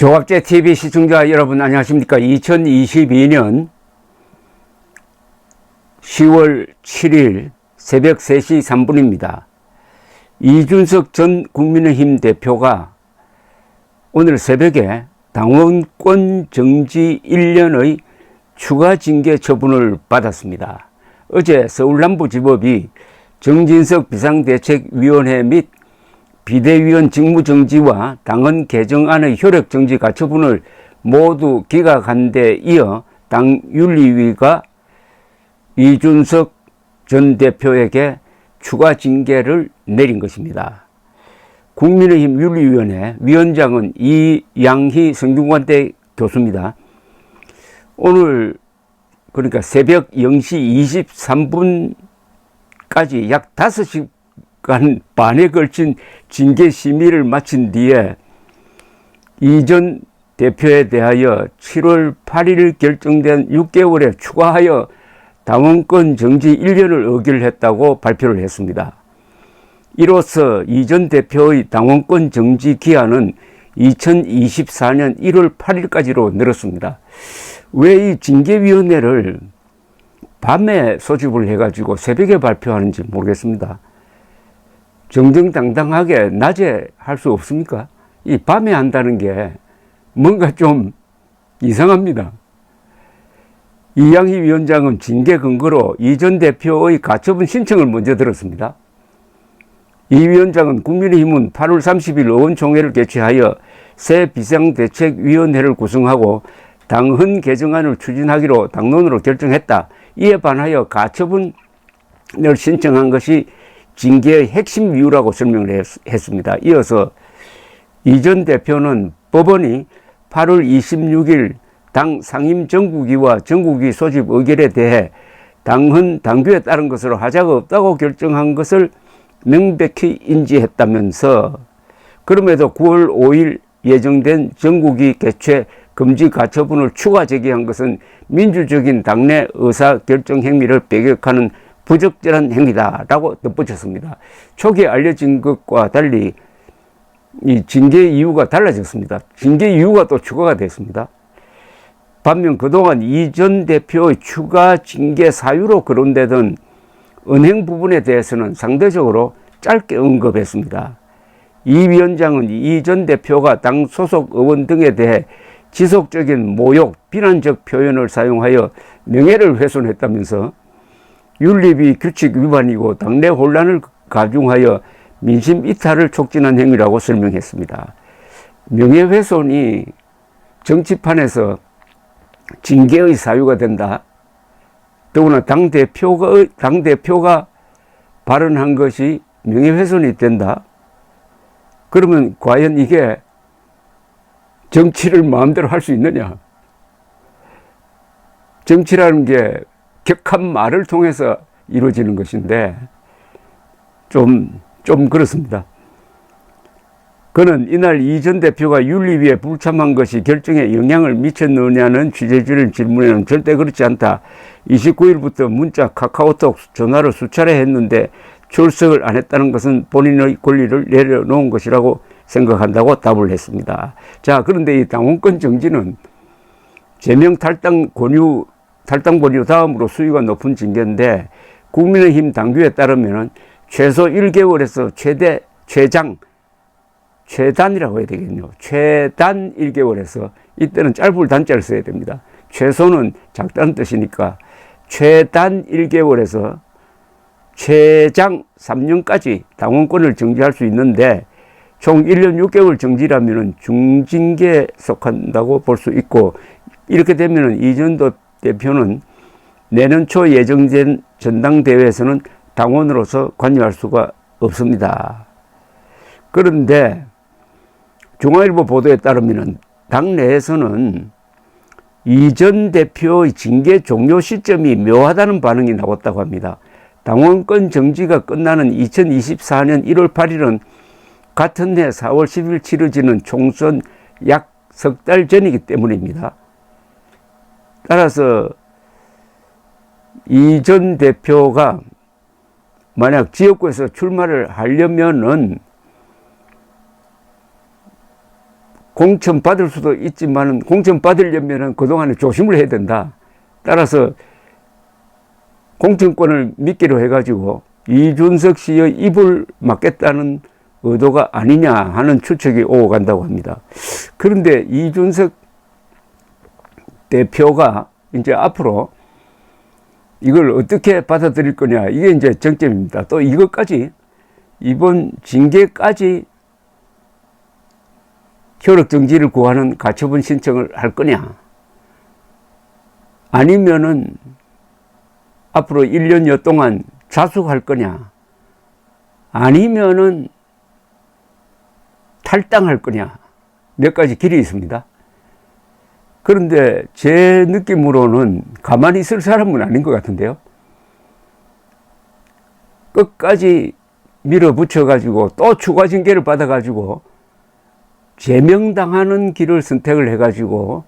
조갑제 TV 시청자 여러분 안녕하십니까. 2022년 10월 7일 새벽 3시 3분입니다. 이준석 전 국민의힘 대표가 오늘 새벽에 당원권 정지 1년의 추가 징계 처분을 받았습니다. 어제 서울남부지법이 정진석 비상대책위원회 및 비대위원 직무정지와 당헌 개정안의 효력정지 가처분을 모두 기각한 데 이어 당윤리위가 이준석 전 대표에게 추가 징계를 내린 것입니다. 국민의힘 윤리위원회 위원장은 이양희 성균관대 교수입니다. 오늘 그러니까 새벽 0시 23분까지 약 5시간 반에 걸친 징계 심의를 마친 뒤에 이 전 대표에 대하여 7월 8일 결정된 6개월에 추가하여 당원권 정지 1년을 의결했다고 발표를 했습니다. 이로써 이 전 대표의 당원권 정지 기한은 2024년 1월 8일까지로 늘었습니다. 왜 이 징계위원회를 밤에 소집을 해가지고 새벽에 발표하는지 모르겠습니다. 정정당당하게 낮에 할 수 없습니까? 이 밤에 한다는 게 뭔가 좀 이상합니다. 이양희 위원장은 징계 근거로 이 전 대표의 가처분 신청을 먼저 들었습니다. 이 위원장은 국민의힘은 8월 30일 의원총회를 개최하여 새 비상대책위원회를 구성하고 당헌 개정안을 추진하기로 당론으로 결정했다. 이에 반하여 가처분을 신청한 것이 징계의 핵심 이유라고 설명을 했습니다. 이어서 이 전 대표는 법원이 8월 26일 당 상임정국위와 정국위 소집 의결에 대해 당헌 당규에 따른 것으로 하자가 없다고 결정한 것을 명백히 인지했다면서 그럼에도 9월 5일 예정된 정국위 개최 금지 가처분을 추가 제기한 것은 민주적인 당내 의사결정 행위를 배격하는 부적절한 행위다라고 덧붙였습니다. 초기에 알려진 것과 달리 이 징계 이유가 달라졌습니다. 징계 이유가 또 추가가 됐습니다. 반면 그동안 이 전 대표의 추가 징계 사유로 거론되던 은행 부분에 대해서는 상대적으로 짧게 언급했습니다. 이 위원장은 이 전 대표가 당 소속 의원 등에 대해 지속적인 모욕, 비난적 표현을 사용하여 명예를 훼손했다면서 윤리위 규칙 위반이고 당내 혼란을 가중하여 민심 이탈을 촉진한 행위라고 설명했습니다. 명예훼손이 정치판에서 징계의 사유가 된다. 더구나 당대표가 발언한 것이 명예훼손이 된다. 그러면 과연 이게 정치를 마음대로 할 수 있느냐? 정치라는 게 격한 말을 통해서 이루어지는 것인데 좀 그렇습니다. 그는 이날 이 전 대표가 윤리위에 불참한 것이 결정에 영향을 미쳤느냐는 취재진의 질문에는 절대 그렇지 않다. 29일부터 문자, 카카오톡, 전화를 수차례 했는데 출석을 안 했다는 것은 본인의 권리를 내려놓은 것이라고 생각한다고 답을 했습니다. 자, 그런데 이 당원권 정지는 제명 탈당 권유 다음으로 수위가 높은 징계인데 국민의힘 당규에 따르면 최소 1개월에서 최단이라고 해야 되겠네요. 최단 1개월에서 이때는 짧을 단자를 써야 됩니다. 최소는 작다는 뜻이니까 최단 1개월에서 최장 3년까지 당원권을 정지할 수 있는데 총 1년 6개월 정지라면 중징계에 속한다고 볼 수 있고 이렇게 되면 이 전 대표는 내년 초 예정된 전당대회에서는 당원으로서 관여할 수가 없습니다. 그런데 중앙일보 보도에 따르면 당내에서는 이 전 대표의 징계 종료 시점이 묘하다는 반응이 나왔다고 합니다. 당원권 정지가 끝나는 2024년 1월 8일은 같은 해 4월 10일 치러지는 총선 약 석 달 전이기 때문입니다. 따라서 이 전 대표가 만약 지역구에서 출마를 하려면은 공천 받을 수도 있지만 공천 받으려면 그동안에 조심을 해야 된다. 따라서 공천권을 미끼로 해가지고 이준석 씨의 입을 막겠다는 의도가 아니냐 하는 추측이 오고 간다고 합니다. 그런데 이준석 대표가 이제 앞으로 이걸 어떻게 받아들일 거냐, 이게 이제 정점입니다. 또 이것까지, 이번 징계까지 효력 정지를 구하는 가처분 신청을 할 거냐, 아니면은 앞으로 1년여 동안 자숙할 거냐, 아니면은 탈당할 거냐, 몇 가지 길이 있습니다. 그런데 제 느낌으로는 가만히 있을 사람은 아닌 것 같은데요. 끝까지 밀어붙여가지고 또 추가 징계를 받아가지고 제명당하는 길을 선택을 해가지고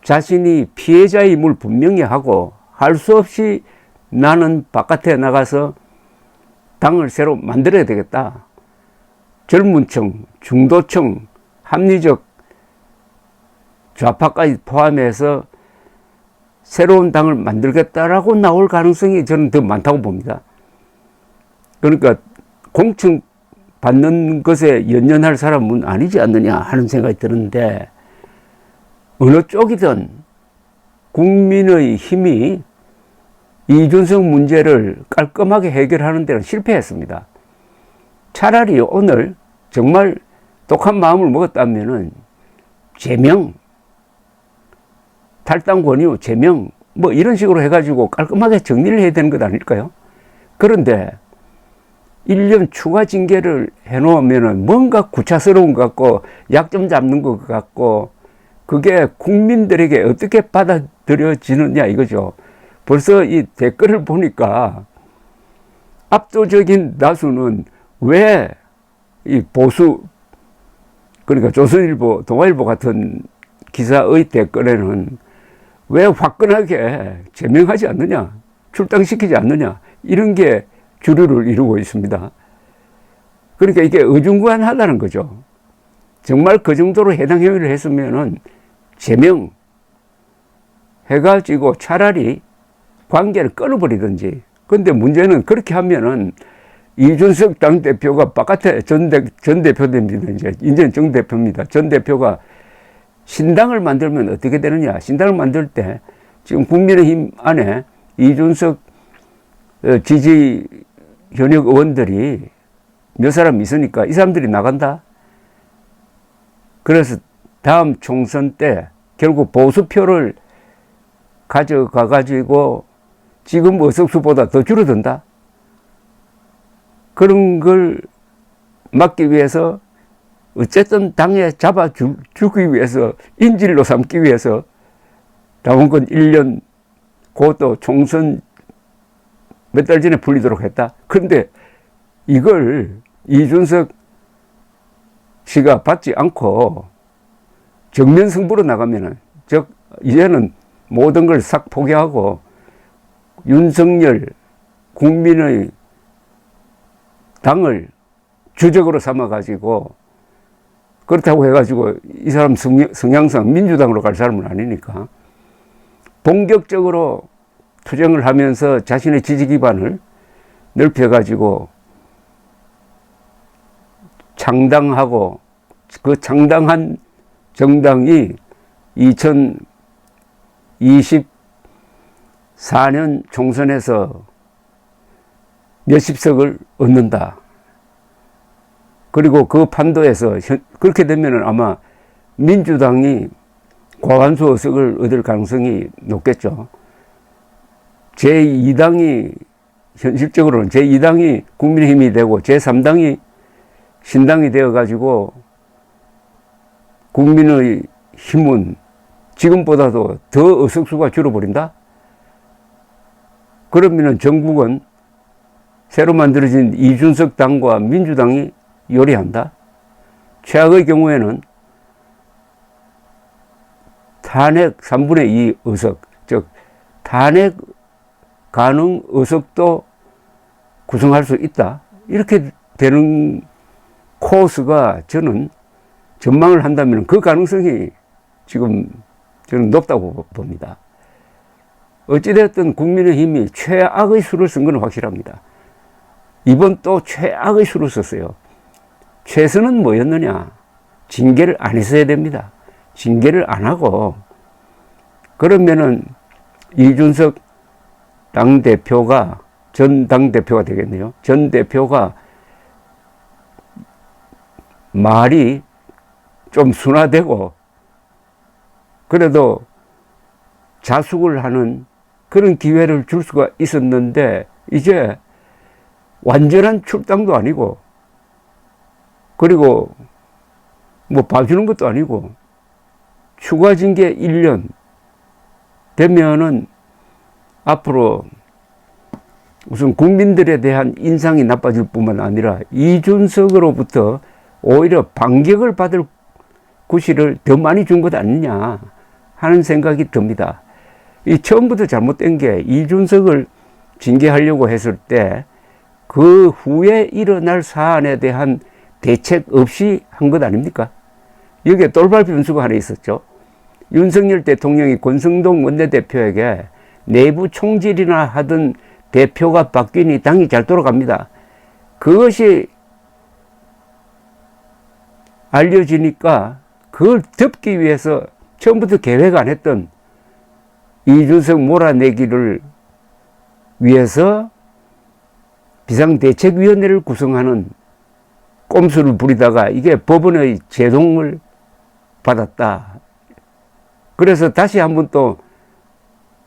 자신이 피해자임을 분명히 하고 할 수 없이 나는 바깥에 나가서 당을 새로 만들어야 되겠다. 젊은층, 중도층, 합리적 좌파까지 포함해서 새로운 당을 만들겠다라고 나올 가능성이 저는 더 많다고 봅니다. 그러니까 공천 받는 것에 연연할 사람은 아니지 않느냐 하는 생각이 드는데, 어느 쪽이든 국민의 힘이 이준석 문제를 깔끔하게 해결하는 데는 실패했습니다. 차라리 오늘 정말 독한 마음을 먹었다면은 제명, 탈당 권유, 제명, 뭐 이런 식으로 해가지고 깔끔하게 정리를 해야 되는 것 아닐까요? 그런데 1년 추가 징계를 해놓으면은 뭔가 구차스러운 것 같고 약점 잡는 것 같고, 그게 국민들에게 어떻게 받아들여지느냐 이거죠. 벌써 이 댓글을 보니까 압도적인 다수는 왜 이 보수, 그러니까 조선일보, 동아일보 같은 기사의 댓글에는 왜 화끈하게 제명하지 않느냐, 출당시키지 않느냐, 이런 게 주류를 이루고 있습니다. 그러니까 이게 어중간하다는 거죠. 정말 그 정도로 해당 행위를 했으면은 제명 해가지고 차라리 관계를 끊어버리든지. 근데 문제는 그렇게 하면은 이준석 당대표가 바깥에 전 대표 됩니다. 이제는 정대표입니다. 전 대표가 신당을 만들면 어떻게 되느냐. 신당을 만들 때 지금 국민의힘 안에 이준석 지지 현역 의원들이 몇 사람 있으니까 이 사람들이 나간다. 그래서 다음 총선 때 결국 보수표를 가져가 가지고 지금 의석수보다 더 줄어든다. 그런 걸 막기 위해서 어쨌든 당에 잡아주기 위해서, 인질로 삼기 위해서 당원권 1년, 그것도 총선 몇 달 전에 풀리도록 했다. 그런데 이걸 이준석 씨가 받지 않고 정면 승부로 나가면은, 즉 이제는 모든 걸 싹 포기하고 윤석열 국민의 당을 주적으로 삼아가지고, 그렇다고 해가지고 이 사람 성향상 민주당으로 갈 사람은 아니니까 본격적으로 투쟁을 하면서 자신의 지지 기반을 넓혀가지고 창당하고, 그 창당한 정당이 2024년 총선에서 몇십 석을 얻는다. 그리고 그 판도에서 그렇게 되면은 아마 민주당이 과반수 의석을 얻을 가능성이 높겠죠. 제2당이, 현실적으로는 제2당이 국민의힘이 되고 제3당이 신당이 되어가지고 국민의 힘은 지금보다도 더 의석수가 줄어버린다? 그러면은 전국은 새로 만들어진 이준석 당과 민주당이 요리한다? 최악의 경우에는 탄핵 3분의 2 의석, 즉 탄핵 가능 의석도 구성할 수 있다. 이렇게 되는 코스가 저는 전망을 한다면 그 가능성이 지금 저는 높다고 봅니다. 어찌되었든 국민의힘이 최악의 수를 쓴 건 확실합니다. 이번 또 최악의 수를 썼어요. 최선은 뭐였느냐? 징계를 안 했어야 됩니다. 징계를 안 하고, 그러면은 이준석 당대표가, 전 당대표가 되겠네요. 전 대표가 말이 좀 순화되고, 그래도 자숙을 하는 그런 기회를 줄 수가 있었는데, 이제 완전한 출당도 아니고, 그리고 뭐 봐주는 것도 아니고, 추가 징계 1년 되면은 앞으로 우선 국민들에 대한 인상이 나빠질 뿐만 아니라 이준석으로부터 오히려 반격을 받을 구실을 더 많이 준 것 아니냐 하는 생각이 듭니다. 이 처음부터 잘못된 게 이준석을 징계하려고 했을 때 그 후에 일어날 사안에 대한 대책 없이 한 것 아닙니까? 여기에 돌발 변수가 하나 있었죠. 윤석열 대통령이 권성동 원내대표에게 내부 총질이나 하던 대표가 바뀌니 당이 잘 돌아갑니다. 그것이 알려지니까 그걸 덮기 위해서 처음부터 계획 안 했던 이준석 몰아내기를 위해서 비상대책위원회를 구성하는 꼼수를 부리다가 이게 법원의 제동을 받았다. 그래서 다시 한번 또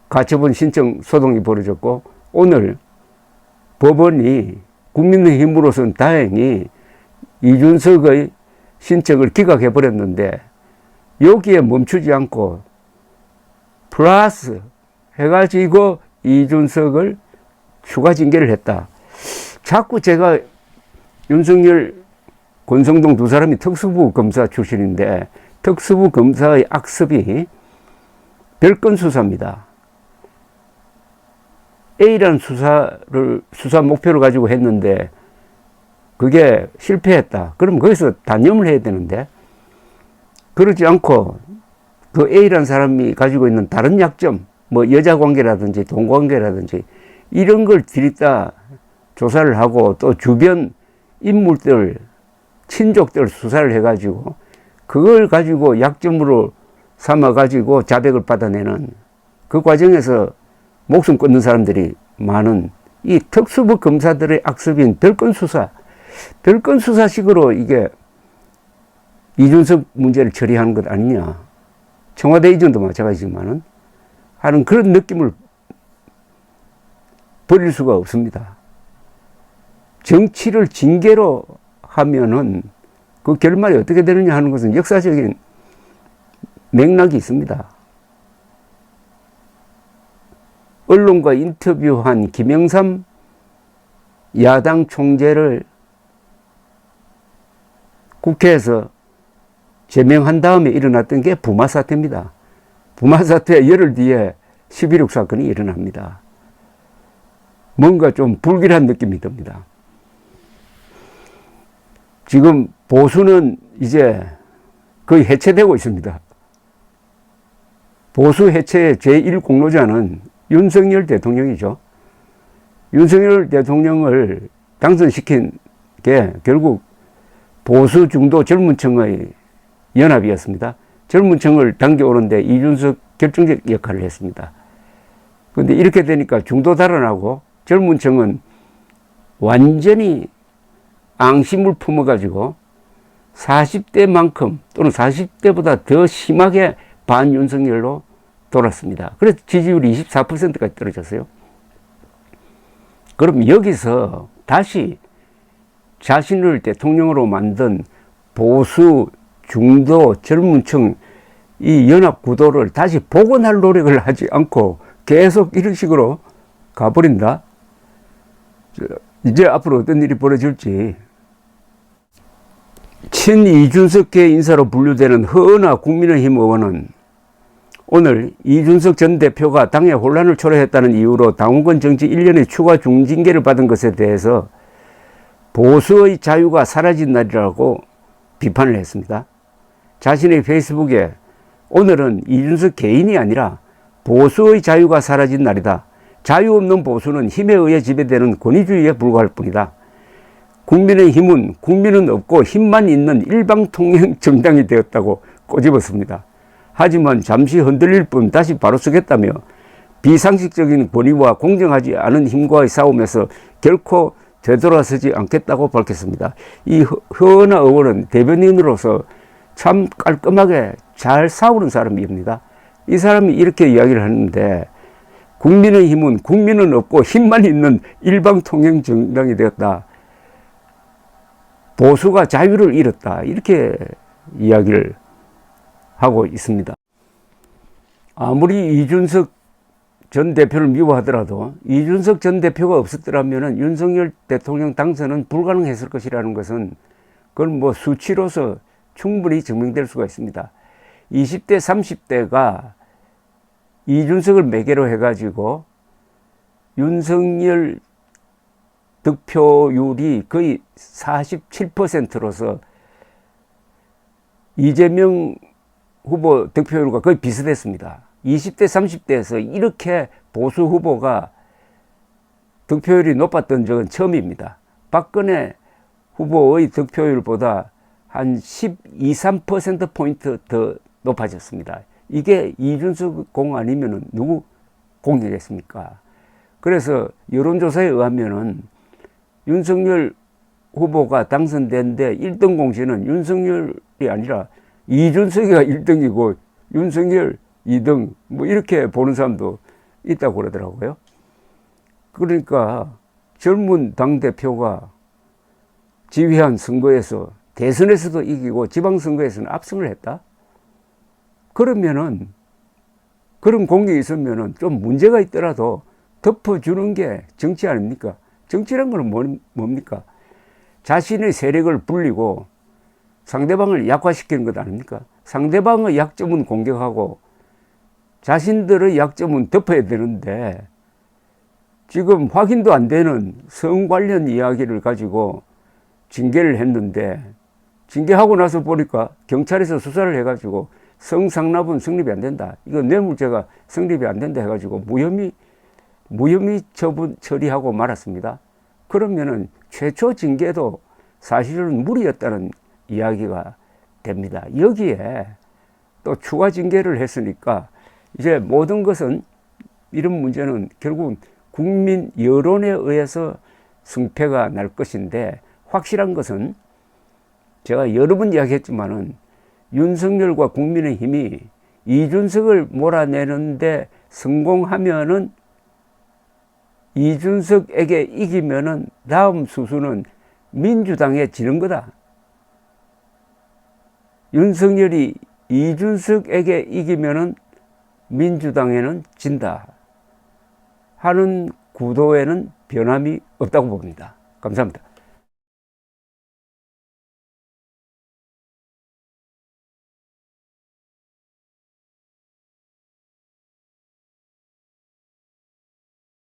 가처분 신청 소동이 벌어졌고, 오늘 법원이 국민의힘으로서는 다행히 이준석의 신청을 기각해버렸는데, 여기에 멈추지 않고 플러스 해가지고 이준석을 추가 징계를 했다. 자꾸 제가 윤석열, 권성동 두 사람이 특수부 검사 출신인데 특수부 검사의 악습이 별건 수사입니다. A라는 수사 목표를 가지고 했는데 그게 실패했다. 그럼 거기서 단념을 해야 되는데, 그러지 않고 그 A라는 사람이 가지고 있는 다른 약점, 뭐 여자 관계라든지 돈 관계라든지 이런 걸 들이다 조사를 하고, 또 주변 인물들, 친족들 수사를 해가지고 그걸 가지고 약점으로 삼아가지고 자백을 받아내는, 그 과정에서 목숨 끊는 사람들이 많은 이 특수부 검사들의 악습인 별건 수사식으로 이게 이준석 문제를 처리하는 것 아니냐. 청와대 이전도 마찬가지지만은 하는 그런 느낌을 버릴 수가 없습니다. 정치를 징계로 하면은 그 결말이 어떻게 되느냐 하는 것은 역사적인 맥락이 있습니다. 언론과 인터뷰한 김영삼 야당 총재를 국회에서 제명한 다음에 일어났던 게 부마 사태입니다. 부마 사태 열흘 뒤에 11.6 사건이 일어납니다. 뭔가 좀 불길한 느낌이 듭니다. 지금 보수는 이제 거의 해체되고 있습니다. 보수 해체의 제1공로자는 윤석열 대통령이죠. 윤석열 대통령을 당선시킨 게 결국 보수 중도 젊은층의 연합이었습니다. 젊은층을 당겨오는데 이준석 결정적 역할을 했습니다. 그런데 이렇게 되니까 중도 달아나고 젊은층은 완전히 앙심을 품어가지고 40대만큼 또는 40대보다 더 심하게 반윤석열로 돌았습니다. 그래서 지지율이 24%까지 떨어졌어요. 그럼 여기서 다시 자신을 대통령으로 만든 보수, 중도, 젊은층 이 연합 구도를 다시 복원할 노력을 하지 않고 계속 이런 식으로 가버린다? 이제 앞으로 어떤 일이 벌어질지. 친이준석계 인사로 분류되는 허은하 국민의힘 의원은 오늘 이준석 전 대표가 당의 혼란을 초래했다는 이유로 당원권 정지 1년의 추가 중징계를 받은 것에 대해서 보수의 자유가 사라진 날이라고 비판을 했습니다. 자신의 페이스북에 오늘은 이준석 개인이 아니라 보수의 자유가 사라진 날이다. 자유 없는 보수는 힘에 의해 지배되는 권위주의에 불과할 뿐이다. 국민의힘은 국민은 없고 힘만 있는 일방통행 정당이 되었다고 꼬집었습니다. 하지만 잠시 흔들릴 뿐 다시 바로 서겠다며 비상식적인 권위와 공정하지 않은 힘과의 싸움에서 결코 되돌아서지 않겠다고 밝혔습니다. 이 허은하 의원은 대변인으로서 참 깔끔하게 잘 싸우는 사람입니다. 이 사람이 이렇게 이야기를 하는데 국민의힘은 국민은 없고 힘만 있는 일방통행 정당이 되었다. 보수가 자유를 잃었다. 이렇게 이야기를 하고 있습니다. 아무리 이준석 전 대표를 미워하더라도 이준석 전 대표가 없었더라면 윤석열 대통령 당선은 불가능했을 것이라는 것은 그건 뭐 수치로서 충분히 증명될 수가 있습니다. 20대, 30대가 이준석을 매개로 해가지고 윤석열 득표율이 거의 47%로서 이재명 후보 득표율과 거의 비슷했습니다. 20대, 30대에서 이렇게 보수 후보가 득표율이 높았던 적은 처음입니다. 박근혜 후보의 득표율보다 한 12, 3%포인트 더 높아졌습니다. 이게 이준석 공 아니면 누구 공이겠습니까? 그래서 여론조사에 의하면은 윤석열 후보가 당선된데 1등 공신은 윤석열이 아니라 이준석이가 1등이고 윤석열 2등 뭐 이렇게 보는 사람도 있다고 그러더라고요. 그러니까 젊은 당대표가 지휘한 선거에서 대선에서도 이기고 지방선거에서는 압승을 했다? 그러면은 그런 공격이 있으면은 좀 문제가 있더라도 덮어주는 게 정치 아닙니까? 정치란 건 뭡니까? 자신의 세력을 불리고 상대방을 약화시키는 것 아닙니까? 상대방의 약점은 공격하고 자신들의 약점은 덮어야 되는데 지금 확인도 안 되는 성 관련 이야기를 가지고 징계를 했는데 징계하고 나서 보니까 경찰에서 수사를 해가지고 성상납은 성립이 안 된다. 이거 뇌물죄가 성립이 안 된다 해가지고 무혐의 처분 처리하고 말았습니다. 그러면은 최초 징계도 사실은 무리였다는 이야기가 됩니다. 여기에 또 추가 징계를 했으니까 이제 모든 것은 이런 문제는 결국은 국민 여론에 의해서 승패가 날 것인데 확실한 것은 제가 여러 번 이야기했지만은 윤석열과 국민의힘이 이준석을 몰아내는데 성공하면은 이준석에게 이기면은 다음 수순은 민주당에 지는 거다. 윤석열이 이준석에게 이기면은 민주당에는 진다 하는 구도에는 변함이 없다고 봅니다. 감사합니다.